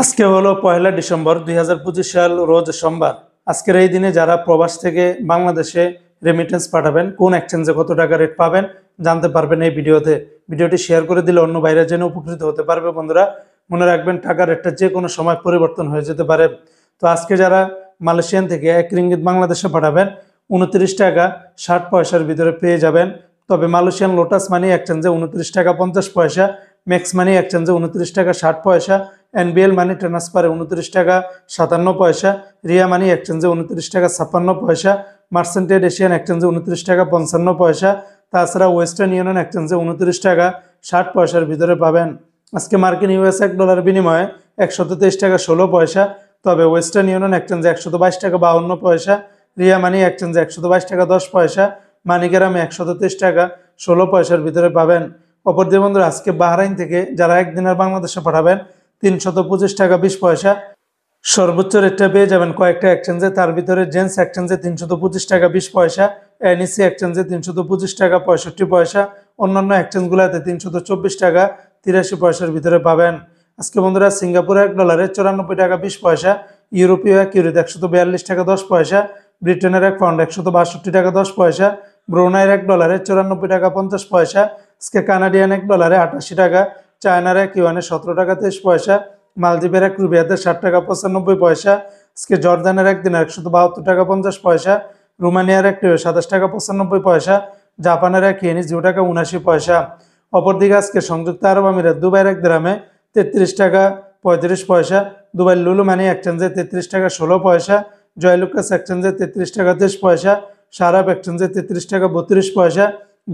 আজকে হলো 1 ডিসেম্বর 2025 সাল, রোজ সোমবার। আজকের এই দিনে যারা প্রবাস থেকে বাংলাদেশে রেমিটেন্স পাঠাবেন, কোন এক্সচেঞ্জে কত টাকা রেট পাবেন জানতে পারবেন এই ভিডিওতে। ভিডিওটি শেয়ার করে দিলে অন্য বাইরে জেনে উপকৃত হতে পারবে। বন্ধুরা, মনে রাখবেন টাকার রেটটা যে কোনো সময় পরিবর্তন হয়ে যেতে পারে। তো আজকে যারা মালয়েশিয়ান থেকে 1 রিঙ্গিত বাংলাদেশে পাঠাবেন 29 টাকা 60 পয়সার ভিতরে পেয়ে যাবেন। তবে মালয়েশিয়ান লোটাস মানি এক্সচেঞ্জে 29 টাকা 50 পয়সা, ম্যাক্স মানি এক্সচেঞ্জে 29 টাকা 60 পয়সা, এনবিএল মানি ট্রান্সফারে 29 টাকা 57 পয়সা, রিয়া মানি এক্সচেঞ্জে 29 টাকা 56 পয়সা, মার্সেন্টেড এশিয়ান এক্সচেঞ্জে 29 টাকা 55 পয়সা। তাছাড়া ওয়েস্টার্ন ইউনিয়ন এক্সচেঞ্জে 29 টাকা 60 পয়সার ভিতরে পাবেন। আজকে মার্কিন ইউএস $1 বিনিময়ে 123 টাকা 16 পয়সা। তবে ওয়েস্টার্ন ইউনিয়ন এক্সচেঞ্জে 122 টাকা 52 পয়সা, রিয়া মানি এক্সচেঞ্জে 122 টাকা 10 পয়সা, মানিগ্রামে 133 টাকা 16 পয়সার ভিতরে পাবেন। অপরদিকে বন্ধুরা, আজকে বাহরাইন থেকে যারা একদিনের বাংলাদেশে পাঠাবেন 325 টাকা 20 পয়সা সর্বোচ্চ রেটটা পেয়ে যাবেন কয়েকটা এক্সচেঞ্জে। তার ভিতরে জেন্স এক্সচেঞ্জে 325 টাকা 20 পয়সা, এনইসি এক্সচেঞ্জে 325 টাকা 65 পয়সা, অন্যান্য এক্সচেঞ্জগুলোতে 324 টাকা 83 পয়সার ভিতরে পাবেন। আজকে বন্ধুরা, সিঙ্গাপুরে $1 94 টাকা 20 পয়সা, ইউরোপীয় এক ইউরোতে 142 টাকা 10 পয়সা, ব্রিটেনের এক পাউন্ড 162 টাকা 10 পয়সা, ব্রুনাইয়ের $1 94 টাকা 50 পয়সা, আজকে কানাডিয়ান $1 88 টাকা, চায়নার এক ইউয়ানে 17 টাকা 23 পয়সা, মালদ্বীপের এক রুপিয়াতে 60 টাকা 95 পয়সা, আজকে জর্দানের এক দিনে 172 টাকা 50 পয়সা, রোমানিয়ার এক টিও 27 টাকা 95 পয়সা, জাপানের এক ইয়েনি 0 টাকা 79 পয়সা। অপরদিকে আজকে সংযুক্ত আরব আমিরাত দুবাইয়ের এক দিরহামে 33 টাকা 35 পয়সা, দুবাই লুলু মানি এক্সচেঞ্জে 33 টাকা 16 পয়সা, জয়লুকাস এক্সচেঞ্জে 33 টাকা 23 পয়সা, সারাপ এক্সচেঞ্জে 33 টাকা 32 পয়সা,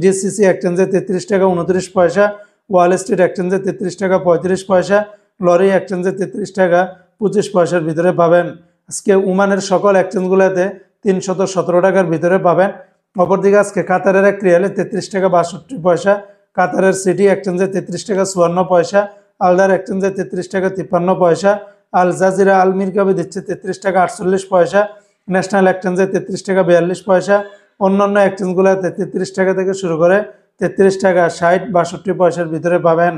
জিসিসি এক্সচেঞ্জে 33 টাকা 29 পয়সা, ওয়াল স্ট্রিট এক্সচেঞ্জে 33 টাকা 35 পয়সা, লরি এক্সচেঞ্জে 33 টাকা 25 পয়সার ভিতরে পাবেন। আজকে ওমানের সকল এক্সচেঞ্জগুলোতে 317 টাকার ভিতরে পাবেন। অপরদিকে আজকে কাতারের এক রিয়ালে 33 টাকা 62 পয়সা, কাতারের সিটি এক্সচেঞ্জে 33 টাকা 54 পয়সা, আলদার এক্সচেঞ্জে 33 টাকা 53 পয়সা, আল জাজিরা আল মিরকাবি দিচ্ছে 33 টাকা 48 পয়সা, ন্যাশনাল এক্সচেঞ্জে 33 টাকা 42 পয়সা, অন্যান্য এক্সচেঞ্জগুলোতে 33 টাকা থেকে শুরু করে 33 টাকা 60 62 পয়সার ভিতরে পাবেন।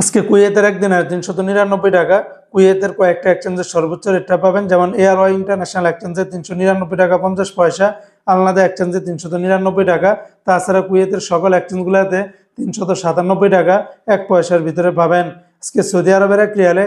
আজকে কুয়েতের একদিনের 399 টাকা, কুয়েতের কয়েকটা এক্সচেঞ্জের সর্বোচ্চ রেটটা পাবেন, যেমন এয়ারওয়াই ইন্টারন্যাশনাল এক্সচেঞ্জে 399 টাকা 50 পয়সা, আলনাদা এক্সচেঞ্জে 399 টাকা। তাছাড়া কুয়েতের সকল এক্সচেঞ্জগুলোতে 397 টাকা 1 পয়সার ভিতরে পাবেন। আজকে সৌদি আরবের এক রিয়ালে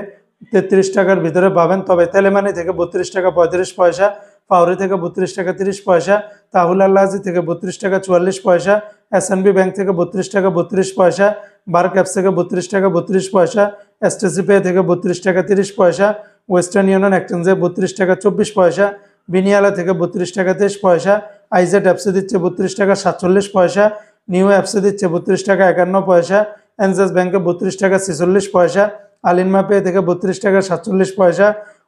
33 টাকার ভিতরে পাবেন। তবে তেলেমানি থেকে 32 টাকা 35 পয়সা, ফাউরি থেকে 32 টাকা 30 পয়সা, তাহুল আল্লাহি থেকে 32 টাকা 44 পয়সা, এসএনবি ব্যাংক থেকে 32 টাকা 32 পয়সা, বার ক্যাপস থেকে 32 টাকা 32 পয়সা, এসটিসি পে থেকে 32 টাকা 30 পয়সা, ওয়েস্টার্ন ইউনিয়ন এক্সচেঞ্জে 32 টাকা 24 পয়সা, বিনিয়ালা থেকে 32 টাকা 23 পয়সা, আইজেড অ্যাপসে দিচ্ছে 32 টাকা 47 পয়সা, নিউ অ্যাপসে দিচ্ছে 32 টাকা 51 পয়সা, এনজেস ব্যাংকে 32 টাকা 46 পয়সা, আলিনমা পে থেকে 32 টাকা 47 পয়সা,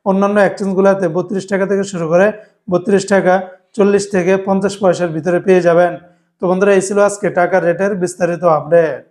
অন্যান্য এক্সচেঞ্জগুলোতে 32 টাকা থেকে শুরু করে 32 টাকা 40 থেকে 50 পয়সার ভিতরে পেয়ে যাবেন। তো বন্ধুরা, এই ছিল আজকে টাকার রেটের বিস্তারিত আপডেট।